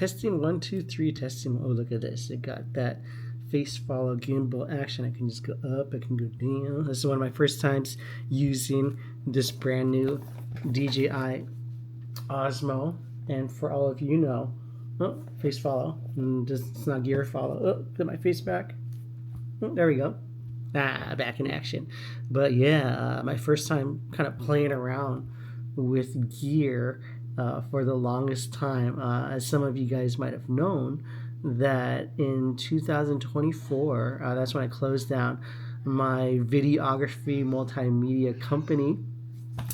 Testing 1, 2, 3, testing. Oh, look at this. It got that face follow gimbal action. I can just go up, I can go down. This is one of my first times using this brand new DJI Osmo. And for all of you know, oh, face follow. It's not gear follow. Oh, get my face back. Oh, there we go. Back in action. But yeah, my first time kind of playing around with gear for the longest time. As some of you guys might have known, that in 2024, that's when I closed down my videography multimedia company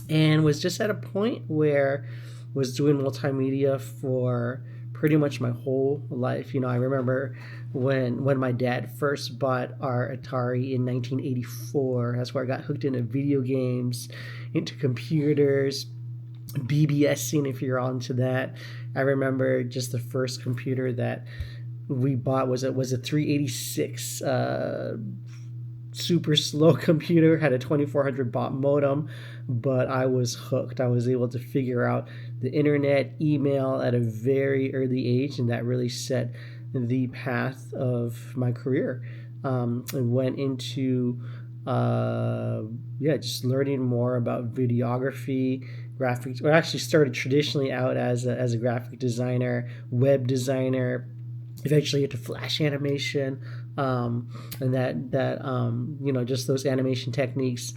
and was just at a point where I was doing multimedia for pretty much my whole life. I remember when my dad first bought our Atari in 1984. That's where I got hooked into video games, into computers, BBSing, if you're on to that. I remember just the first computer that we bought was a 386 super slow computer, had a 2400 baud modem, but I was hooked. I was able to figure out the internet, email at a very early age, and that really set the path of my career. And went into just learning more about videography, graphics. I actually started traditionally out as a graphic designer, web designer, eventually into flash animation, and just those animation techniques.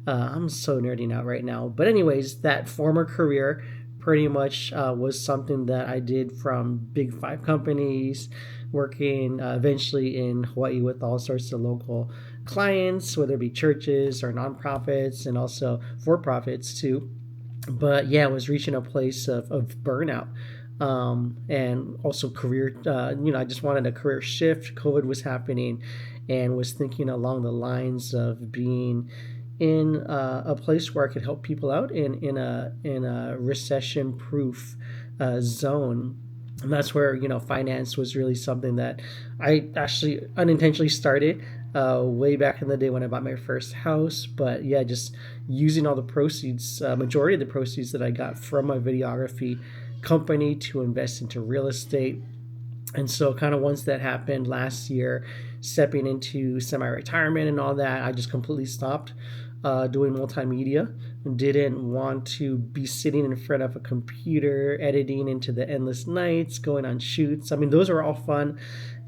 I'm so nerding out right now. But anyways, that former career pretty much was something that I did from big 5 companies, working eventually in Hawaii with all sorts of local clients, whether it be churches or nonprofits and also for-profits too. But yeah, I was reaching a place of burnout. And also career, I just wanted a career shift. COVID was happening and was thinking along the lines of being in a place where I could help people out in a recession-proof zone. And that's where, finance was really something that I actually unintentionally started way back in the day when I bought my first house. But yeah, just using all the proceeds, majority of the proceeds that I got from my videography company to invest into real estate. And so kind of once that happened last year, stepping into semi-retirement and all that, I just completely stopped doing multimedia. Didn't want to be sitting in front of a computer editing into the endless nights, going on shoots. I mean, those are all fun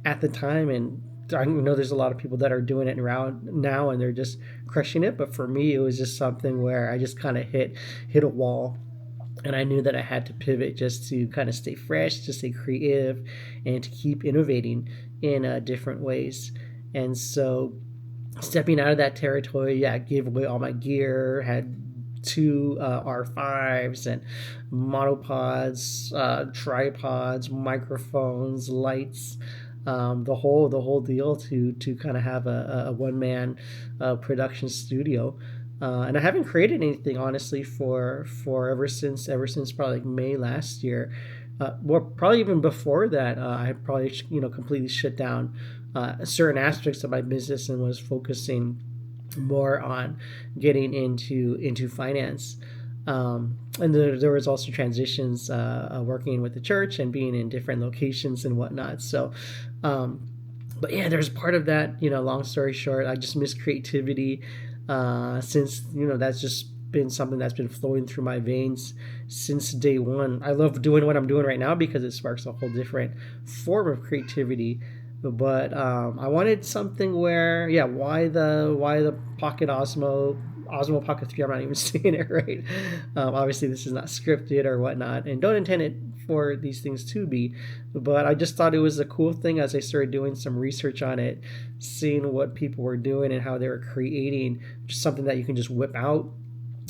at the time, and I know there's a lot of people that are doing it around now and they're just crushing it. But for me, it was just something where I just kind of hit a wall. And I knew that I had to pivot just to kind of stay fresh, to stay creative, and to keep innovating in different ways. And so stepping out of that territory, I gave away all my gear, had 2 R5s and monopods, tripods, microphones, lights, the whole deal to kind of have a one-man production studio. And I haven't created anything honestly for ever since probably like May last year. Well, probably even before that, I probably completely shut down certain aspects of my business and was focusing more on getting into finance. And there was also transitions working with the church and being in different locations and whatnot. So, but yeah, there's part of that. Long story short, I just miss creativity. Since that's just been something that's been flowing through my veins since day one. I love doing what I'm doing right now because it sparks a whole different form of creativity. But I wanted something where, why the Pocket Osmo Pocket 3? I'm not even saying it right. Obviously, this is not scripted or whatnot, and don't intend it for these things to be. But I just thought it was a cool thing as I started doing some research on it, seeing what people were doing and how they were creating just something that you can just whip out,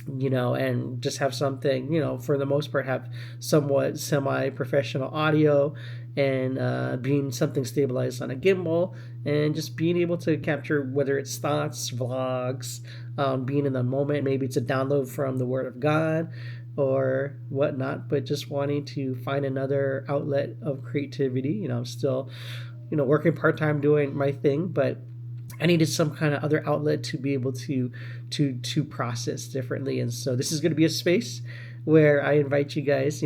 and just have something, for the most part, have somewhat semi-professional audio and being something stabilized on a gimbal and just being able to capture whether it's thoughts, vlogs, being in the moment. Maybe it's a download from the Word of God or whatnot, but just wanting to find another outlet of creativity. I'm still, working part-time doing my thing, but I needed some kind of other outlet to be able to process differently. And so this is going to be a space where I invite you guys,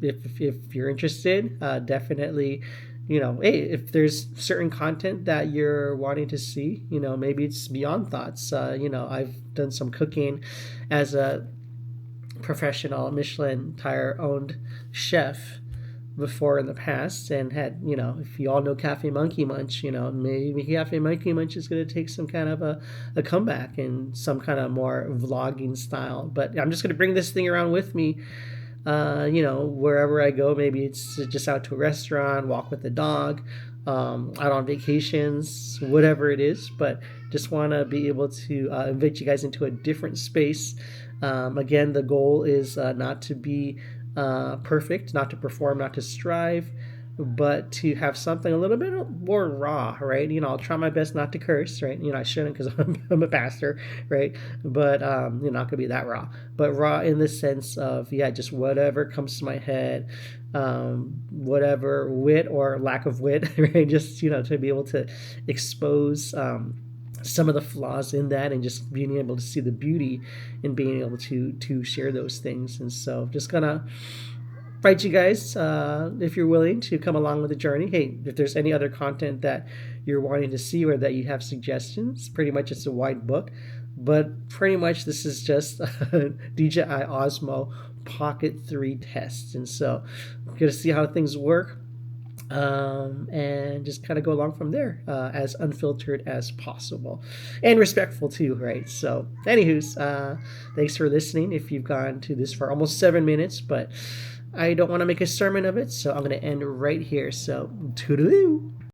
if you're interested, definitely, hey, if there's certain content that you're wanting to see, maybe it's beyond thoughts. I've done some cooking as a professional Michelin tire owned chef before in the past, and had, if you all know Cafe Monkey Munch, maybe Cafe Monkey Munch is going to take some kind of a comeback in some kind of more vlogging style. But I'm just going to bring this thing around with me, wherever I go. Maybe it's just out to a restaurant, walk with the dog, out on vacations, whatever it is. But just want to be able to invite you guys into a different space. Again, the goal is not to be perfect, not to perform, not to strive, but to have something a little bit more raw, right? I'll try my best not to curse, right? I shouldn't, because I'm a pastor, right? But not gonna be that raw, but raw in the sense of, yeah, just whatever comes to my head, whatever wit or lack of wit, right? Just to be able to expose some of the flaws in that, and just being able to see the beauty in being able to share those things. And so just gonna invite you guys, if you're willing to come along with the journey. Hey, if there's any other content that you're wanting to see, or that you have suggestions, pretty much it's a wide book, but pretty much this is just DJI Osmo Pocket 3 test. And so I'm gonna see how things work, and just kind of go along from there, as unfiltered as possible, and respectful too, right? So anywho's, thanks for listening. If you've gone to this for almost 7 minutes, but I don't want to make a sermon of it, so I'm going to end right here. So toodaloo.